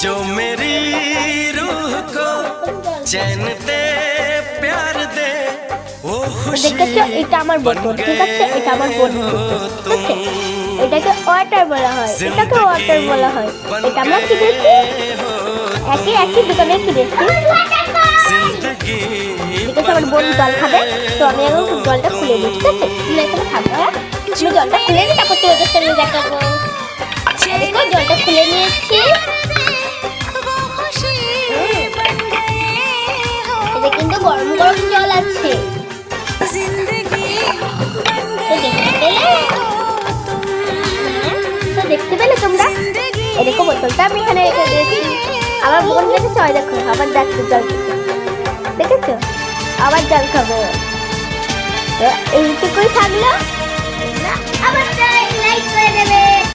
जो मेरी रूह को चैन दे प्यार दे वो खुशी এটা আমার বোতল, ঠিক আছে? এটা আমার বোতল, ঠিক আছে? এটাকে ওয়াটার বলা হয়, এটাকে ওয়াটার বলা হয়। এটা আমরা কিনেছি, একই দোকানে কিনেছি। ঠিক আছে, আমার বোন জল খাবে, তো আমি এখন জলটা খুলে নিই, ঠিক আছে? তুমি এখানে থাকবে, আমি জলটা খুলে নিই, তারপর তোমাদের সামনে দেখাবো। দেখো জলটা খুলে নিয়েছি। এটা কিন্তু গরম গরম জল আছে। দেখতে পেলে তোমরা? এরকম বোতলটা আমি এখানে রেখে দিয়েছি। আমার বোন দেখেছো, দেখো আবার যাচ্ছে জল, দেখেছো? আবার জল খাবে। এইটুকুই থাকলো, আবার লাইক করে দেবে।